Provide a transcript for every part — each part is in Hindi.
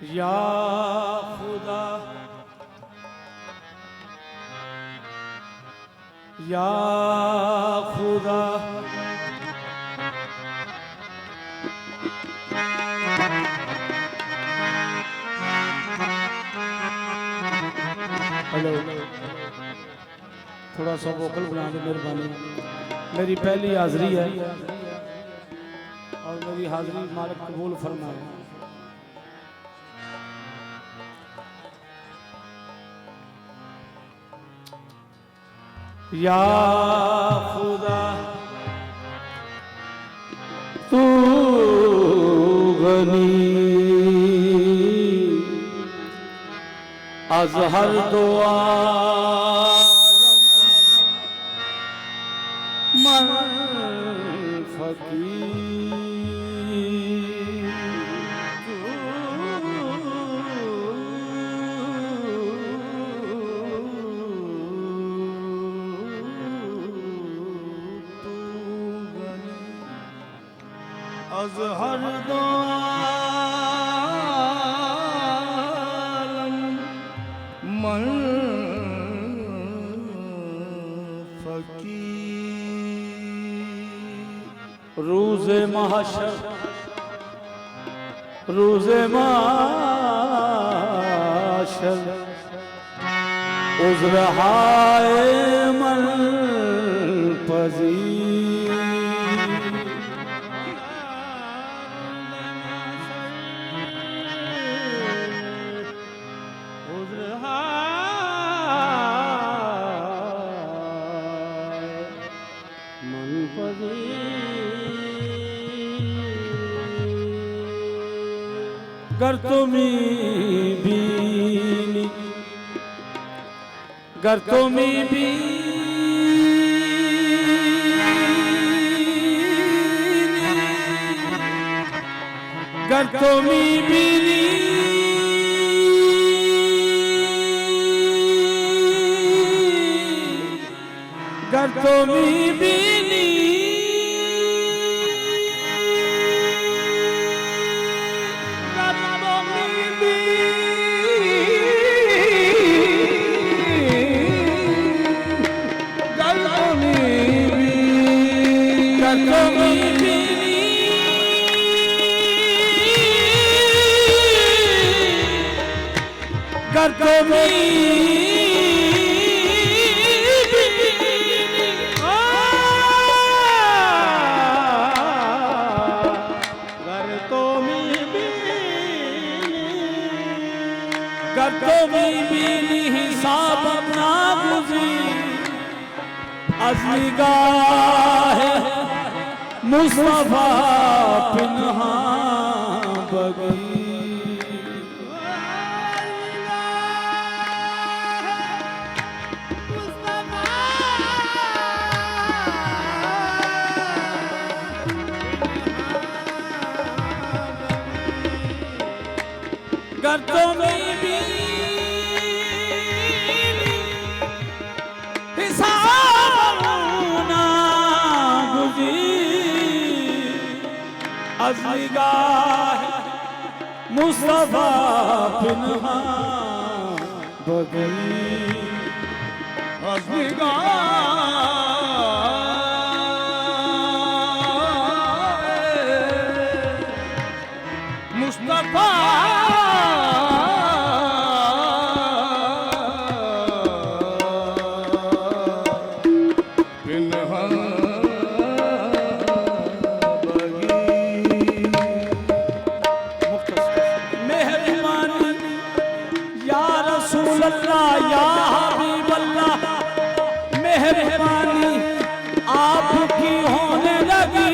या खुदा या खुदा हेलो थोड़ा सा वोकल बना दे मेहरबानी। मेरी पहली हाजिरी है और मेरी हाजिरी मालिक कबूल फरमाए। या खुदा तू गनी az हर दो आलम मन फकीर az हर दो आलम मन फकीर। रोज़े महशर रोज़े महशर उज़्र हाय मन पजीर। गर तुमी बीनी गर तुमी बीनी गर तुमी बीनी गर तुमी बीनी गर तुमी गर तुमी बीनी हिसाब अपना गुज़ी अज़ निगाह मुस्तफ़ा पिन्हा बगी। गर तुमी बीनी हिसाब ना गुज़ी अज़ निगाह मुस्तफ़ा पिन्हा बगी। अज़ निगाह मुस्तफ़ा मेहरबानी रसूल अल्लाह या हबीब अल्लाह मेहरबानी आपकी होने लगी।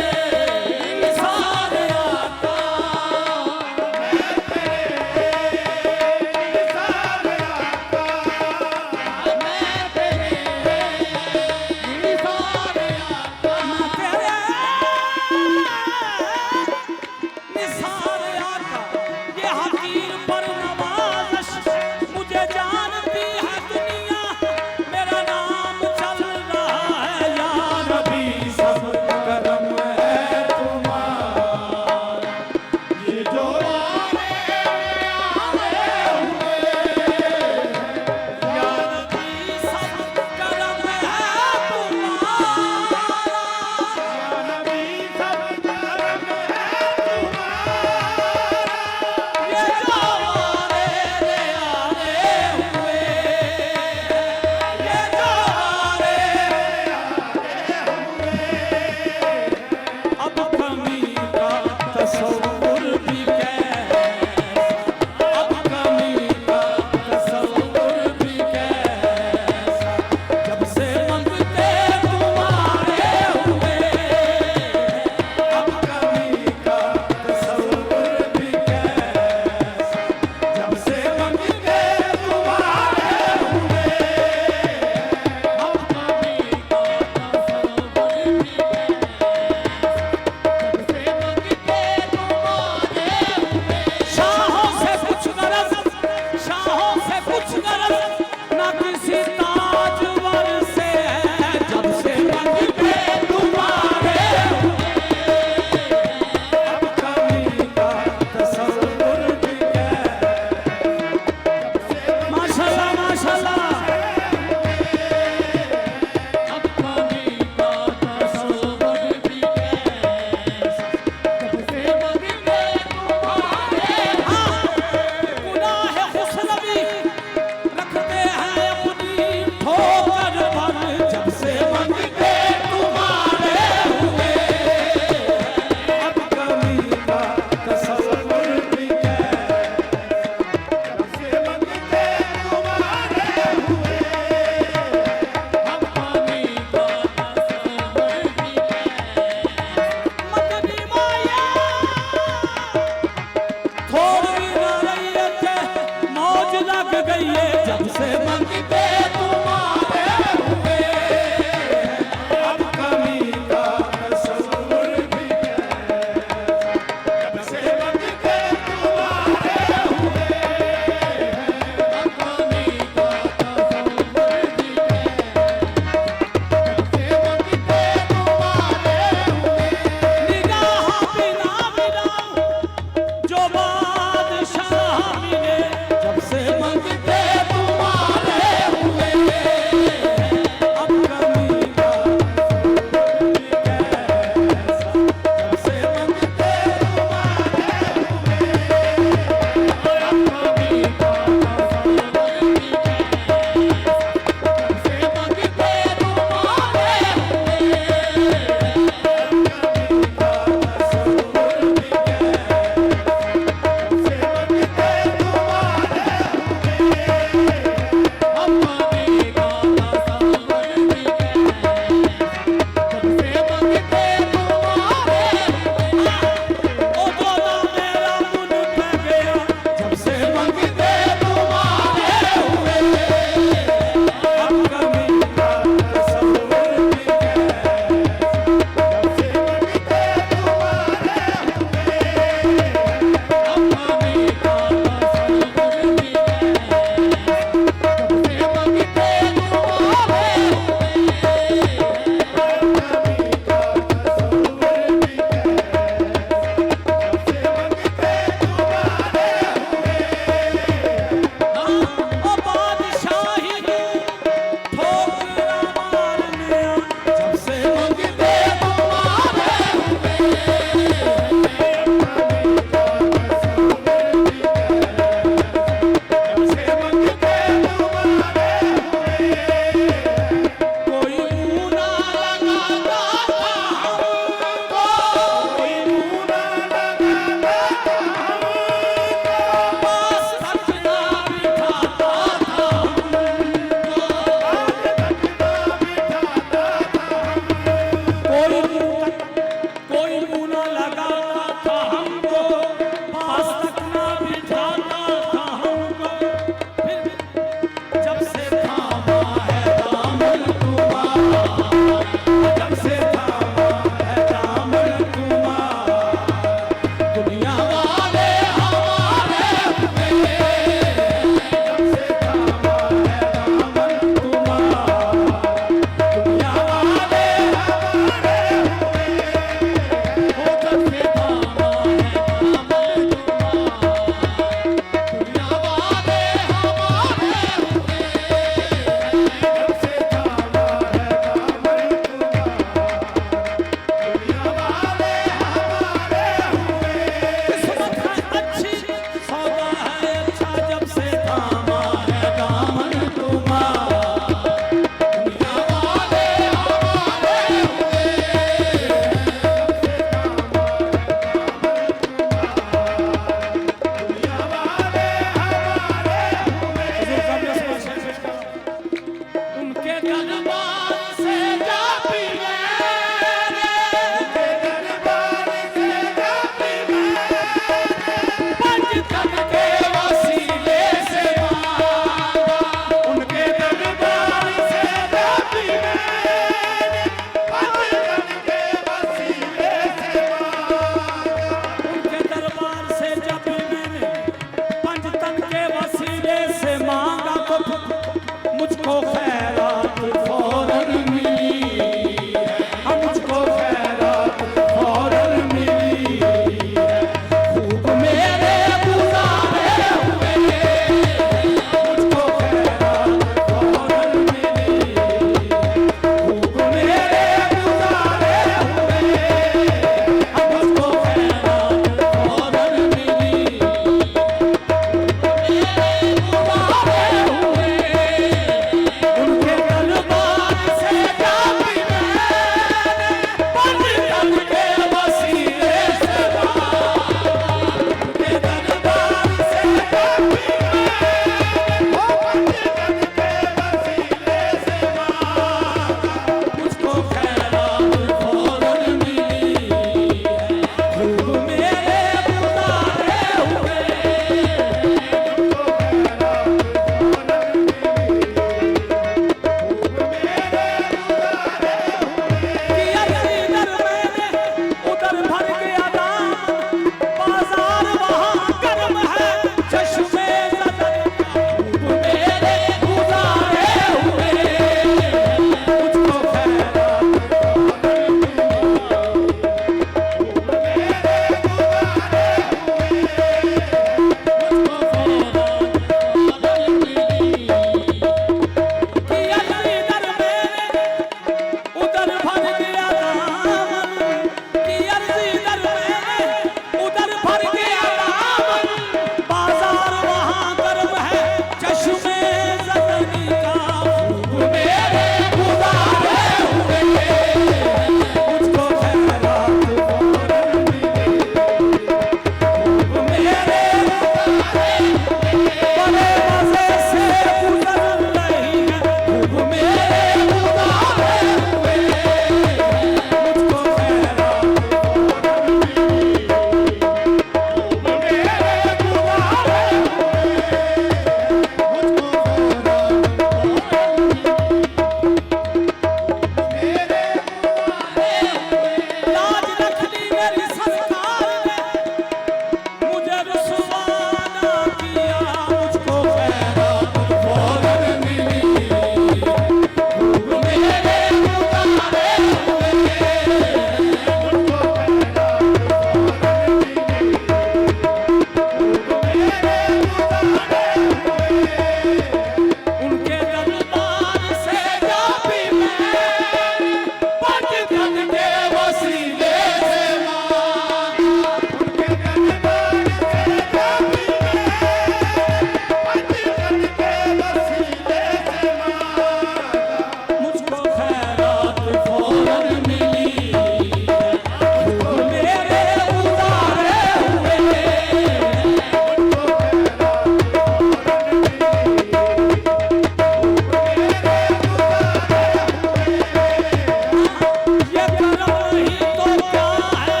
नहीं तो क्या है,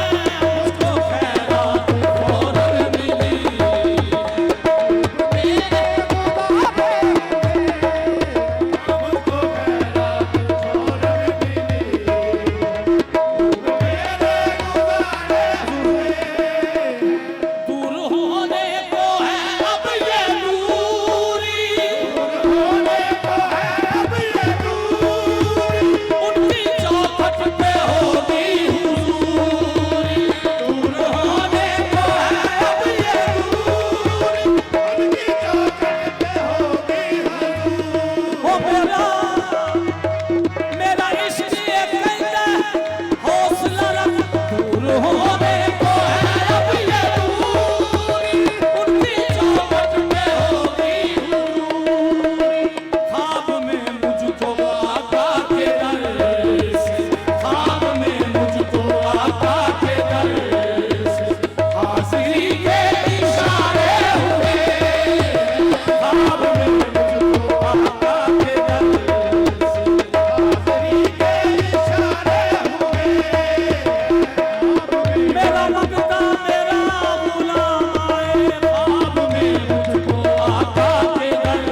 मुझको खैरात फौरन मिली। मेरे गुबारे मुझको खैरात फौरन मिली। मेरे गुबारे दूर होने को है अब ये दूरी, होने को है अब ये दूरी। उनकी चौखट पे होगी हुजूरी। दूर होने को है अब ये दूरी, उनकी चौखट पे होगी हजूरी। हो मेरा इश्क ये कहता है हौसला रख। दूर होने को है अब ये दूरी, उनकी चौखट पे होगी हुजूरी। ख्वाब में मुझको आका के दर से, ख्वाब में मुझको आका के दर से हाज़िरी के इशारे हुए। ख्वाब में मुझको आका के दर से हाज़िरी के इशारे हुए। मेरा लगता मेरा गुलाम आए। ख्वाब में मुझको आका के दर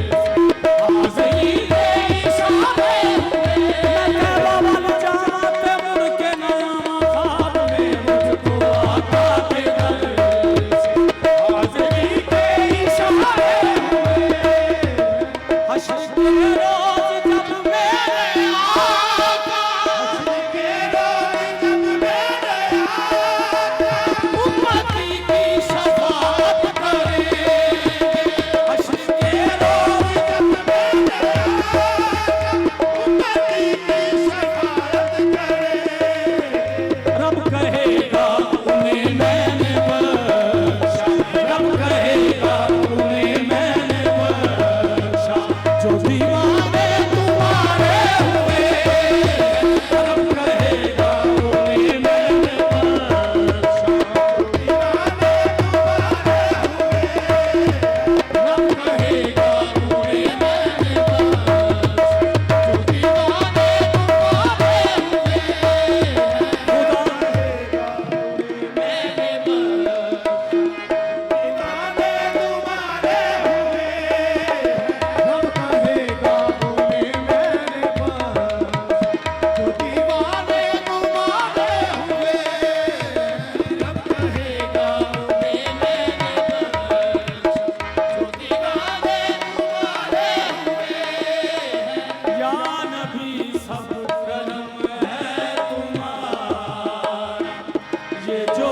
से हाज़िरी के इशारे हुए। मैं कहवा वाली जाते मुड़ के नाम। ख्वाब में मुझको आका के दर से हाज़िरी के इशारे हुए। हश्र के रोज़ जब मेरे आका के रोज़ जब मेरे आका उम्मती की शफ़ाअत करेंगे। हश्र के रोज़ जब मेरे आका उम्मती की शफ़ाअत करे। रब कहेगा उन्हें मैंने बख्शा, रब कहेगा उन्हें मैंने बख्शा, जो दीवाने तुम्हारे हुए। रब कहेगा उन्हें मैंने बख्शा, दीवाने तुम्हारे हुए। रब कहेगा उन्हें मैंने बख्शा, जो दीवाने तुम्हारे हुए। खुदा दीवाने तुम्हारे हुए। रब कहेगा उन्हें मैंने बख्शा, जो दीवाने तुम्हारे हुए। रब कहेगा उन्हें मैंने बख्शा, जो दीवाने तुम्हारे हुए। या नबी सब करम है तुम्हारा, ये जो